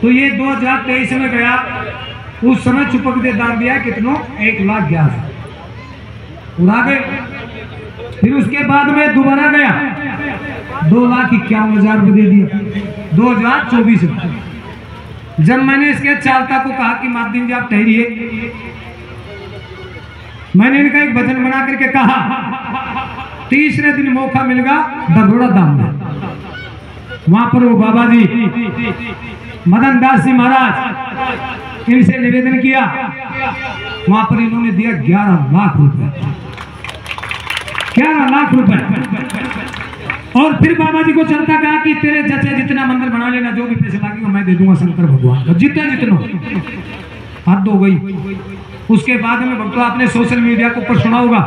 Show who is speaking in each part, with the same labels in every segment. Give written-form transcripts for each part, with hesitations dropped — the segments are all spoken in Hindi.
Speaker 1: तो ये 2023 में गया, उस समय चुपक दे दान दिया कितनों 1,11,000 उड़ा गए। फिर उसके बाद में दोबारा गया 2,51,000 रुपये दे दिया 2024 में। जब मैंने इसके चालता को कहा कि माध्यम जी आप ठहरिए, मैंने इनका एक वचन बना करके कहा तीसरे दिन मौका मिलेगा दरोड़ा दाम में। वहां पर वो बाबा जी मदन दास जी महाराज, इनसे निवेदन किया, वहां पर इन्होंने दिया 11 लाख रुपए, 11 लाख रुपए। और फिर बाबा जी को चलता कहा कि तेरे जैसे जितना मंदिर बना लेना, जो भी पैसे लगेगा मैं दे दूंगा शंकर भगवान को, जितना हद हो गई। उसके बाद में भक्तों आपने सोशल मीडिया के ऊपर सुना होगा,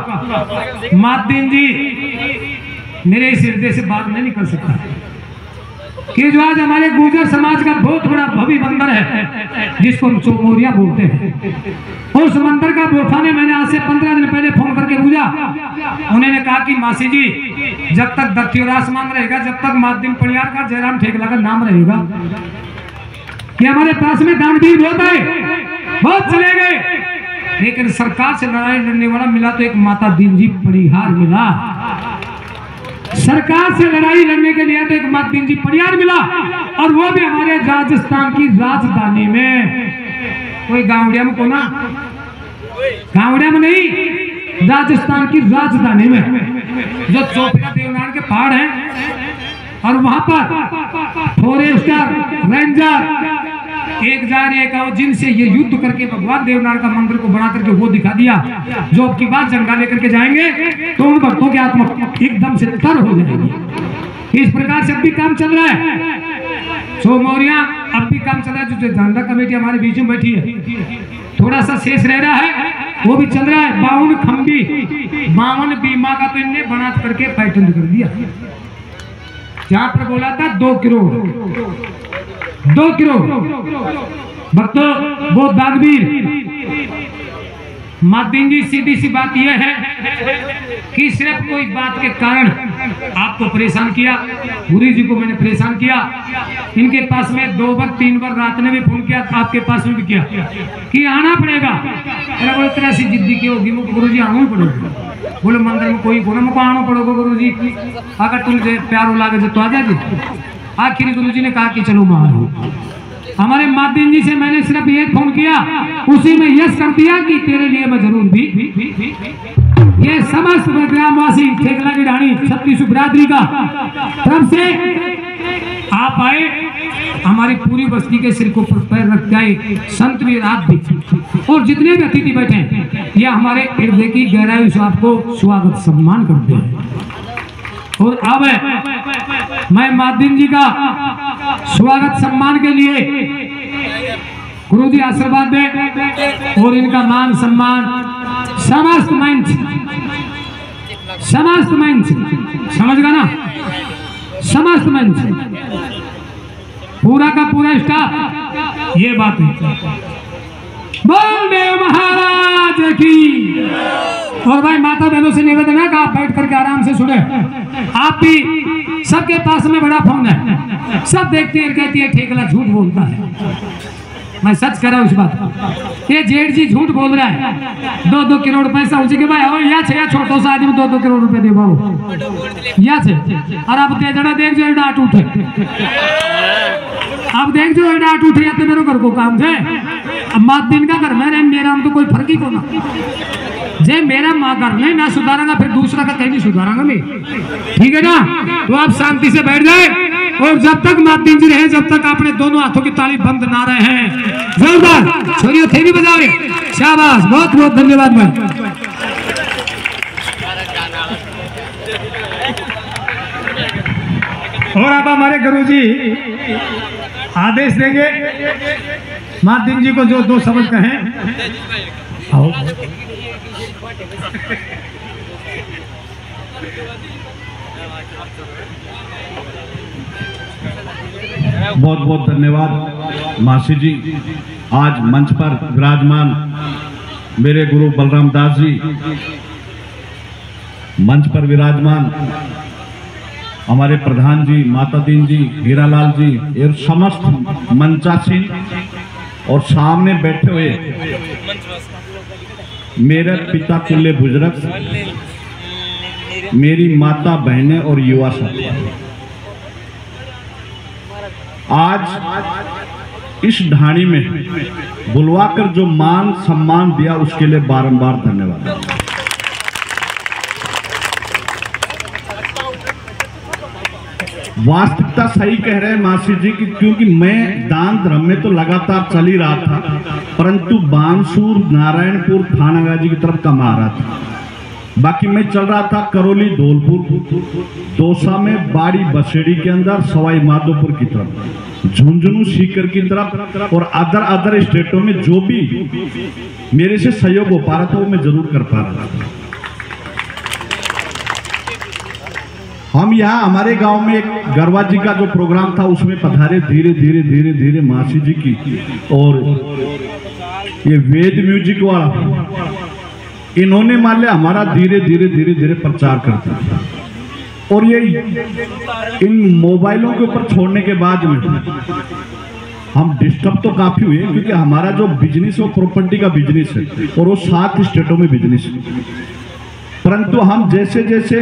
Speaker 1: माध्यम जी मेरे इस हृदय से बात नहीं निकल सकता कि जो आज हमारे गुर्जर समाज का बहुत बड़ा भव्य मंदिर है जिसको हम चौमोरिया बोलते हैं, उस मंदिर का बोफा ने मैंने आज से 15 दिन पहले फोन करके पूछा। उन्होंने कहा कि मासी जी जब तक दत्ती और आसमान रहेगा, जब तक माध्यम परिवार का जयराम ठेकला का नाम रहेगा, कि हमारे पास में दानवीर बहुत है, बहुत चले गए, लेकिन सरकार से लड़ाई लड़ने वाला मिला तो एक माता दीन जी परिहार मिला। सरकार से लड़ाई लड़ने के लिए तो एक माध्यम जी परिहार मिला, और वो भी हमारे राजस्थान की राजधानी में, कोई गावड़िया में कोना, गावड़िया में नहीं, राजस्थान की राजधानी में जो चौपड़ा देवनारायण के पहाड़ हैं, और वहां पर फॉरेस्टर रेंजर एक जार एक आओ, जिनसे ये युद्ध करके भगवान देवनारायण का मंदिर को बना करके वो दिखा दिया, जो अब की बात जंगा लेकर के जाएंगे तो उन भक्तों की आत्मा एकदम से तर हो जाएगी। इस प्रकार से अब भी काम चल रहा है, चौमोरिया अब भी काम चल रहा है। जो झंडा कमेटी हमारे बीच में बैठी है, थोड़ा सा शेष रह रहा है, वो भी चल रहा है। 52 खंबी 52 बीमा का तो इनने बना करके पैटर्न कर दिया। जहां पर बोला था 2 करोड़ 2 करोड़ भक्तों, वो दानवीर माध्यम जी सीधी सी बात यह है कि सिर्फ कोई बात के कारण आपको परेशान किया, गुरु जी को मैंने परेशान किया, इनके पास में 2 बार 3 बार रात ने भी फोन किया, आपके पास में भी किया कि आना पड़ेगा। अरे बोले तरह से जिद्दी की होगी, मुझे गुरु जी आना ही पड़ेगा। बोले मंदिर में कोई बोला मुझको आना पड़ेगा गुरु जी, अगर तुमसे प्यारो लागे तो आ जाए। आखिर गुरु जी ने कहा कि चलो मारो। हमारे माध्यम जी से मैंने सिर्फ ये फोन किया, उसी में यस कर दिया कि तेरे लिए मैं जरूर भी ये समस्त ग्रामवासी ठेकला की ढाणी 36 बिरादरी का तरफ से आप आए, हमारी पूरी बस्ती के सिर को पैर रख जाए, संत भी रात भी, और जितने भी अतिथि बैठे हैं, ये हमारे हृदय की गहराई से आपको स्वागत सम्मान करते हैं। और अब मैं माध्यम जी का स्वागत सम्मान के लिए गुरु जी आशीर्वाद दें, और इनका मान सम्मान समस्त मंच समझ गया ना, समस्त मंच पूरा का पूरा स्टाफ, ये बात है। बोल देव महाराज की। और भाई माता बहनों से निवेदन है कि आप बैठ करके आराम से सुने। आप भी, सबके पास में बड़ा फोन है, सब देखते हैं, कहती है ठेकला झूठ बोलता है। मैं सच कर रहा हूँ इस बात, ये जेठ जी झूठ बोल रहा है। 2-2 करोड़ पैसा उनसे के भाई और या छे छोटो सा आदमी 2-2 करोड़ रुपए दे बाबू या छे। और अब दे जड़ा देख जो डांट उठे, अब देख जो डांट उठे या तो मेरे घर को काम थे। अब मात दिन का घर में मेरा तो कोई फर्क ही को ना, जे मेरा माँ घर नहीं ना सुधारांगा, फिर दूसरा का कहीं नहीं सुधारांगा मैं, ठीक है ना। तो आप शांति से बैठ जाए, और जब तक माध्यम जी रहे, जब तक आपने दोनों हाथों की ताली बंद ना रहे हैं, जोरदार छोरियों थे भी बजाओ, शाबाश, बहुत बहुत धन्यवाद भाई। और अब हमारे गुरु जी आदेश देंगे, माध्यम जी को जो 2 शब्द कहें। आओ
Speaker 2: बहुत बहुत धन्यवाद मासी जी। आज मंच पर विराजमान मेरे गुरु बलराम दास जी, मंच पर विराजमान हमारे प्रधान जी, माता दीन जी, हीरालाल जी और समस्त मंचासीन और सामने बैठे हुए मेरे पिता तुल्य बुजुर्ग, मेरी माता, बहनें और युवा साथी, आज इस ढाणी में बुलवाकर जो मान सम्मान दिया उसके लिए बारंबार धन्यवाद। वास्तविकता सही कह रहे हैं मासी जी की, क्योंकि मैं दान धर्म में तो लगातार चल ही रहा था, परंतु बानसूर, नारायणपुर, थानागाजी की तरफ कम आ रहा था। बाकी मैं चल रहा था करौली, धौलपुर, दौसा में, बाड़ी बसेड़ी के अंदर, सवाई माधोपुर की तरफ, झुंझुनू, सीकर की तरफ और अदर स्टेटों में जो भी मेरे से सहयोग हो पा रहा था वो मैं जरूर कर पा रहा था। हम यहाँ हमारे गांव में एक गरवा जी का जो प्रोग्राम था उसमें पधारे, धीरे धीरे धीरे धीरे मासी जी की और ये वेद म्यूजिक वाला इन्होंने मान लिया हमारा धीरे धीरे धीरे धीरे प्रचार करते हैं। और ये इन मोबाइलों के ऊपर छोड़ने के बाद में हम डिस्टर्ब तो काफी हुए, क्योंकि हमारा जो बिजनेस है वो प्रॉपर्टी का बिजनेस है और वो 7 स्टेटों में बिजनेस है। परंतु हम जैसे जैसे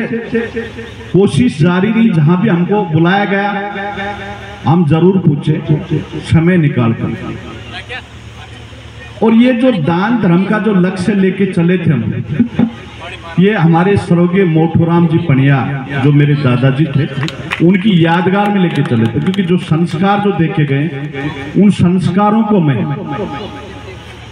Speaker 2: कोशिश जारी रही, जहां भी हमको बुलाया गया हम जरूर पूछे समय निकाल कर। और ये जो दान धर्म का जो लक्ष्य लेके चले थे हम, ये हमारे स्वर्गीय मोठूराम जी पनिया जो मेरे दादाजी थे उनकी यादगार में लेके चले थे, क्योंकि जो संस्कार जो देखे गए उन संस्कारों को मैं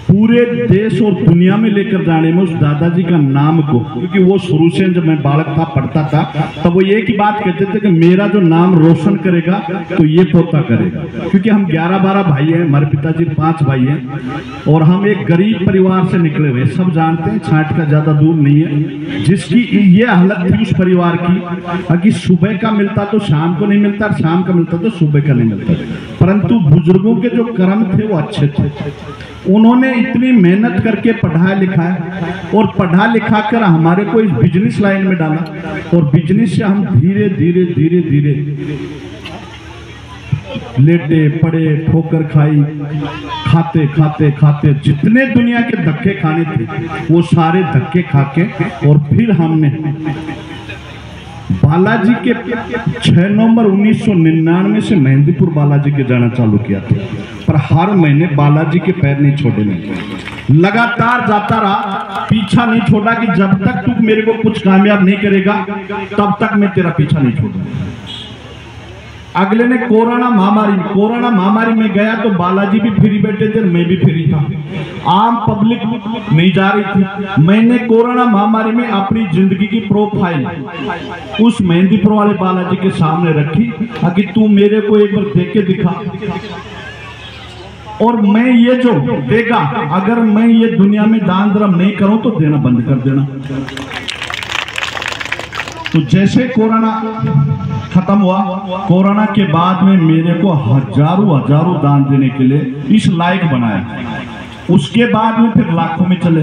Speaker 2: पूरे देश और दुनिया में लेकर जाने में उस दादाजी का नाम को, क्योंकि वो शुरू से जब मैं बालक था पढ़ता था तब वो एक ही बात कहते थे कि मेरा जो नाम रोशन करेगा तो ये पोता करेगा। क्योंकि हम 11-12 भाई हैं, हमारे पिताजी 5 भाई हैं और हम एक गरीब परिवार से निकले हुए, सब जानते हैं, छाट का ज्यादा दूर नहीं है। जिसकी ये हालत थी उस परिवार की कि सुबह का मिलता तो शाम को नहीं मिलता, शाम का मिलता तो सुबह का नहीं मिलता। परंतु बुजुर्गों के जो कर्म थे वो अच्छे थे, उन्होंने इतनी मेहनत करके पढ़ाया लिखाया और पढ़ा लिखा कर हमारे को इस बिजनेस लाइन में डाला और बिजनेस से हम धीरे धीरे धीरे धीरे लेटे पड़े, ठोकर खाई, खाते खाते खाते जितने दुनिया के धक्के खाने थे वो सारे धक्के खाके और फिर हमने बालाजी के 6 नवंबर 1999 से मेहंदीपुर बालाजी के जाना चालू किया था। पर हर महीने बालाजी के पैर नहीं छोड़े, नहीं, लगातार जाता रहा, पीछा नहीं छोड़ा कि जब तक तू मेरे को कुछ कामयाब नहीं करेगा तब तक मैं तेरा पीछा नहीं छोड़ूंगा। अगले ने कोरोना महामारी में गया तो बालाजी भी फ्री बैठे थे, मैं भी फ्री था, आम पब्लिक नहीं जा रही थी। मैंने कोरोना महामारी में अपनी जिंदगी की प्रोफाइल उस मेहंदीपुर वाले बालाजी के सामने रखी कि तू मेरे को एक बार देख के दिखा और मैं ये जो देगा, अगर मैं ये दुनिया में दान धर्म नहीं करूं तो देना बंद कर देना। तो जैसे कोरोना खत्म हुआ, कोरोना के बाद में मेरे को हजारों दान देने के लिए इस लायक बनाया। उसके बाद में फिर लाखों में चले,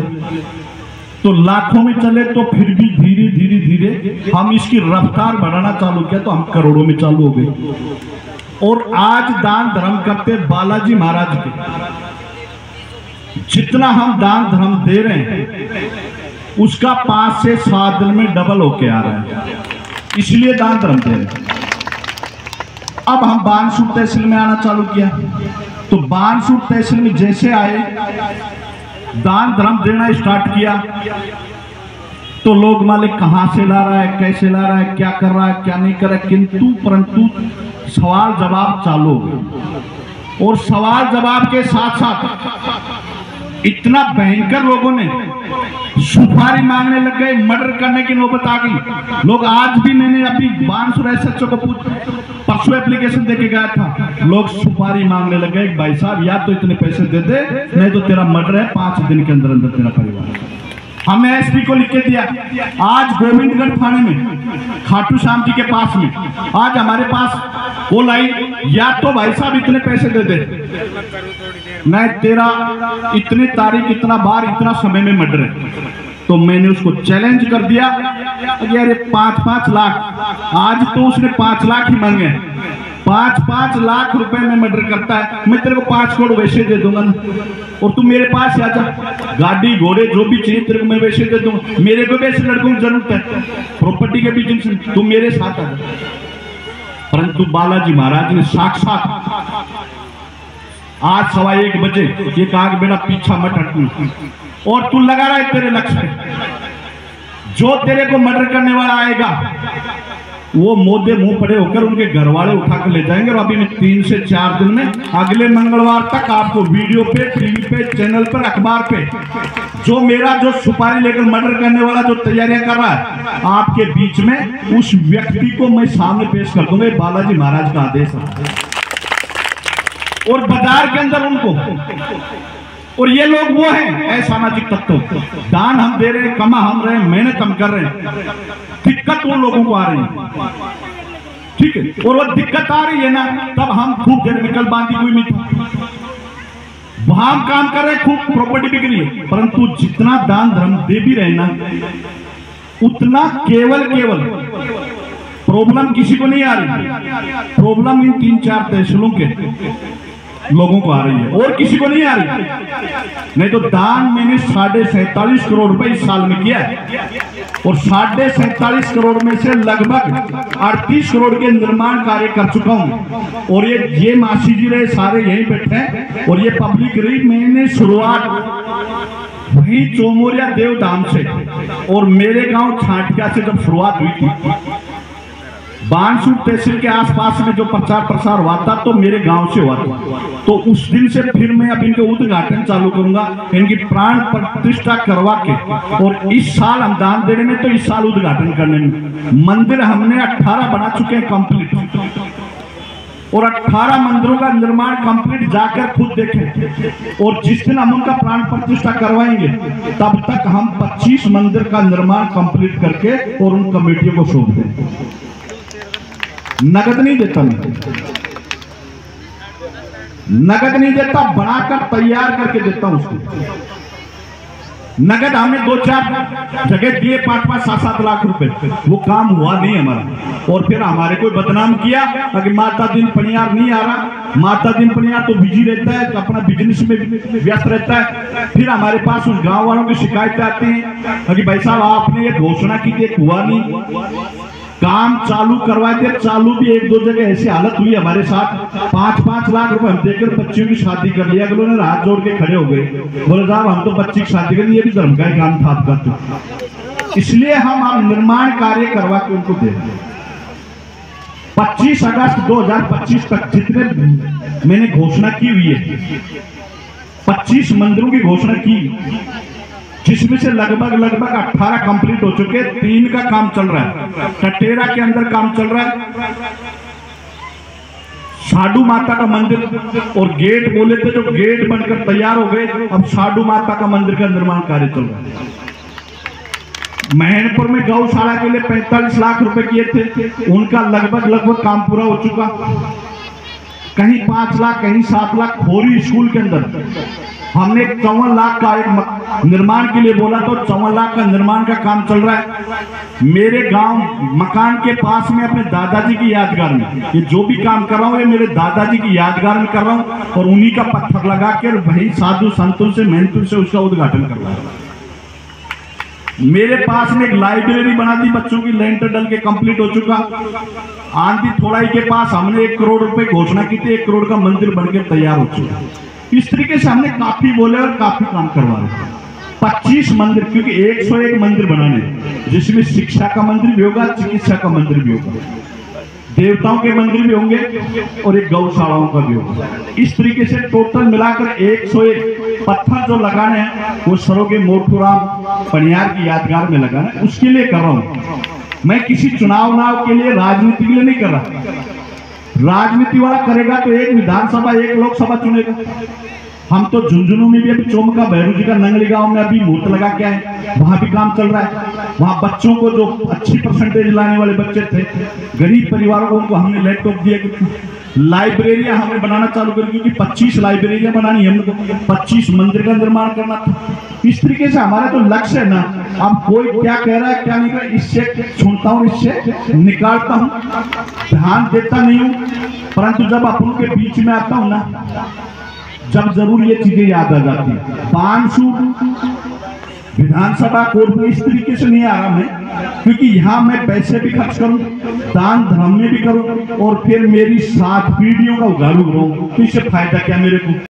Speaker 2: तो लाखों में चले तो फिर भी धीरे धीरे धीरे हम इसकी रफ्तार बढ़ाना चालू किया तो हम करोड़ों में चालू हो गए। और आज दान धर्म करते बालाजी महाराज के जितना हम दान धर्म दे रहे हैं उसका 5 से 7 दिन में डबल होके आ रहा है, इसलिए दान धर्म दे रहे हैं। अब हम बानसूर तहसील में आना चालू किया, तो बानसूर तहसील में जैसे आए दान धर्म देना स्टार्ट किया तो लोग मालिक कहां से ला रहा है, कैसे ला रहा है, क्या कर रहा है, क्या नहीं कर रहा है, किंतु परंतु सवाल जवाब चालू हो गए। और सवाल जवाब के साथ साथ इतना भयंकर लोगों ने सुपारी मांगने लग गए, मर्डर करने की नौबत आ गई। लोग आज भी, मैंने अभी बानसूर एसएचओ को परसों एप्लीकेशन देके गया था, लोग सुपारी मांगने लग गए, भाई साहब या तो इतने पैसे दे दे नहीं तो तेरा मर्डर है, 5 दिन के अंदर अंदर तेरा परिवार। हमने एसपी को लिख के दिया। आज गोविंदगढ़ थाने में खाटू श्याम जी के पास में आज हमारे पास कॉल आई, या तो भाई साहब इतने पैसे दे दे, मैं तेरा इतनी तारीख, इतना बार, इतना समय में मर्डर है। तो मैंने उसको चैलेंज कर दिया कि यार 5-5 लाख, आज तो उसने 5 लाख ही मांगे, 5-5 लाख रुपए में मर्डर करता है, मैं तेरे को 5 करोड़ वैसे दे दूंगा ना, और तू मेरे पास आ जा, गाड़ी घोड़े जो भी चाहिए तेरे को मैं वैसे दे दूंगा, मेरे को भी ऐसे लड़कों की जरूरत है प्रॉपर्टी के बिजनेस में, तू मेरे साथ आ जा। परंतु बालाजी महाराज ने साक्षात आज 1:15 बजे ये कहा कि बेटा पीछा मत हटना, और तू लगा रहा है तेरे लक्ष्य पे, जो तेरे को मर्डर करने वाला आएगा वो मोदे मुंह पड़े होकर उनके घर वाले उठा कर ले जाएंगे। और अभी मैं 3 से 4 दिन में अगले मंगलवार तक आपको वीडियो पे, टीवी पे, चैनल पर, अखबार पे जो मेरा जो सुपारी लेकर मर्डर करने वाला जो तैयारियां कर रहा है आपके बीच में, उस व्यक्ति को मैं सामने पेश कर दूंगा। बालाजी महाराज का आदेश है, और बाजार के अंदर उनको, और ये लोग वो हैं असामाजिक तत्व, दान हम दे रहे हैं, कमा हम रहे हैं, मेहनत हम कर रहे हैं, दिक्कत उन लोगों को आ रही है, ठीक है, और वो दिक्कत आ रही है ना, तब हम खूब देर निकल बांधी कोई नहीं, वहां हम काम कर रहे हैं, खूब प्रॉपर्टी बिक रही है, परंतु जितना दान धर्म दे भी रहे ना, उतना केवल प्रॉब्लम किसी को नहीं आ रही, प्रॉब्लम इन 3-4 तहसीलों के लोगों को आ रही है, और किसी को नहीं आ रही। नहीं तो दान मैंने 47.5 करोड़ रुपए इस साल में किया है, और 47.5 करोड़ में से लगभग 38 करोड़ के निर्माण कार्य कर चुका हूं। और ये मासी जी रहे सारे यहीं बैठे हैं, और ये पब्लिक रही। मैंने शुरुआत वही चौमोरिया देव धाम से, और मेरे गांव छाटिया से जब शुरुआत हुई थी, बानसूर तहसील के आसपास में जो प्रचार प्रसार हुआ था तो मेरे गांव से हुआ था, तो उस दिन से फिर मैं अब इनके उद्घाटन चालू करूंगा, इनकी प्राण प्रतिष्ठा करवा के, और इस साल हम दान देने में, तो इस साल उद्घाटन करने में। मंदिर हमने 18 बना चुके हैं कंप्लीट, और 18 मंदिरों का निर्माण कंप्लीट जाकर खुद देखें, और जिस दिन हम उनका प्राण प्रतिष्ठा करवाएंगे तब तक हम 25 मंदिर का निर्माण कंप्लीट करके और उन कमेटियों को सौंप दें। नगद नहीं देता मैं, नगद नहीं देता, बनाकर तैयार करके देता हूं उसको। नगद हमने 2-4 जगह दिए, 5-5, 7-7 लाख रुपए, वो काम हुआ नहीं हमारा। और फिर हमारे कोई बदनाम किया कि माता दिन पनियार नहीं आ रहा, माता दिन पनियार तो बिजी रहता है, तो अपना बिजनेस में व्यस्त रहता है। फिर हमारे पास उस गांव वालों की शिकायत आती है कि भाई साहब आपने ये घोषणा की थी, हुआ नहीं, काम चालू करवाए थे, चालू भी 1-2 जगह ऐसी हालत हुई हमारे साथ, 5-5 लाख रुपए हम देकर बच्चियों की शादी कर लिया। अगलों ने हाथ जोड़ के खड़े हो गए, बोले साहब हम तो बच्ची की शादी कर, ये भी धर्म का ही काम था आपका, तो इसलिए हम निर्माण कार्य करवा के उनको दे रहे हैं। 25 अगस्त 2025 तक जितने मैंने घोषणा की हुई है, 25 मंदिरों की घोषणा की, जिसमें से लगभग 18 कंप्लीट हो चुके, 3 का काम चल रहा है, टटेरा के अंदर काम चल रहा है, साधु माता का मंदिर, और गेट बोले थे जो गेट बनकर तैयार हो गए, अब साधु माता का मंदिर का निर्माण कार्य चल रहा है। मैनपुर में गौशाला के लिए 45 लाख रुपए किए थे, उनका लगभग काम पूरा हो चुका, कहीं 5 लाख, कहीं 7 लाख। खोरी स्कूल के अंदर हमने 54 लाख का एक निर्माण के लिए बोला, तो 54 लाख का निर्माण का काम चल रहा है। मेरे गांव मकान के पास में अपने दादाजी की यादगार में, ये जो भी काम कर रहा हूँ ये मेरे दादाजी की यादगार में कर रहा हूँ, और उन्हीं का पत्थर लगा के वही साधु संतों से, मेहनतों से उसका उद्घाटन कर रहा है। मेरे पास में एक लाइब्रेरी बना दी, बच्चों की लेंटर डल के कंप्लीट हो चुका। आंधी थोड़ाई के पास हमने 1 करोड़ रुपए घोषणा की थी, 1 करोड़ का मंदिर बनकर तैयार हो चुका। इस तरीके से हमने काफी बोले और काफी काम करवा रहे। 25 मंदिर, क्योंकि 101 मंदिर बनाने, जिसमें शिक्षा का मंदिर भी होगा, चिकित्सा का मंदिर भी होगा, देवताओं के मंदिर भी होंगे, और एक गौशालाओं का भी होगा। इस तरीके से टोटल मिलाकर 101 पत्थर जो लगाने हैं वो सरोगे मोटूराम पनियार की यादगार में लगाना है, उसके लिए कर रहा हूं। मैं किसी चुनाव के लिए, राजनीति के लिए नहीं कर रहा। राजनीति वाला करेगा तो एक विधानसभा, एक लोकसभा चुनेगा। हम तो झुंझुनू में भी अभी चोमका भैरू जी का नंगली गांव में अभी मूर्त लगा के आए, वहां भी काम चल रहा है। वहां बच्चों को जो अच्छी परसेंटेज लाने वाले बच्चे थे, गरीब परिवारों को, उनको हमने लैपटॉप दिए। लाइब्रेरियां हमने बनाना चालू कर, क्योंकि 25 लाइब्रेरियां बनानी है हमको, 25 मंदिर का निर्माण करना था। इस तरीके से हमारा जो लक्ष्य है ना, अब कोई क्या कह रहा है क्या नहीं कह रहा, इससे सुनता हूँ, इससे निकालता हूँ, ध्यान देता नहीं हूँ, परंतु जब अपन के बीच में आता हूँ ना, जब जरूर ये चीजें याद आ जाती है। बानसूर विधानसभा कोर्ट में इस तरीके से नहीं आ रहा मैं, क्योंकि यहाँ मैं पैसे भी खर्च करूं, दान धर्म में भी करूं, और फिर मेरी 7 पीढ़ियों का उगाड़ू रहूं, तो इससे फायदा क्या मेरे को।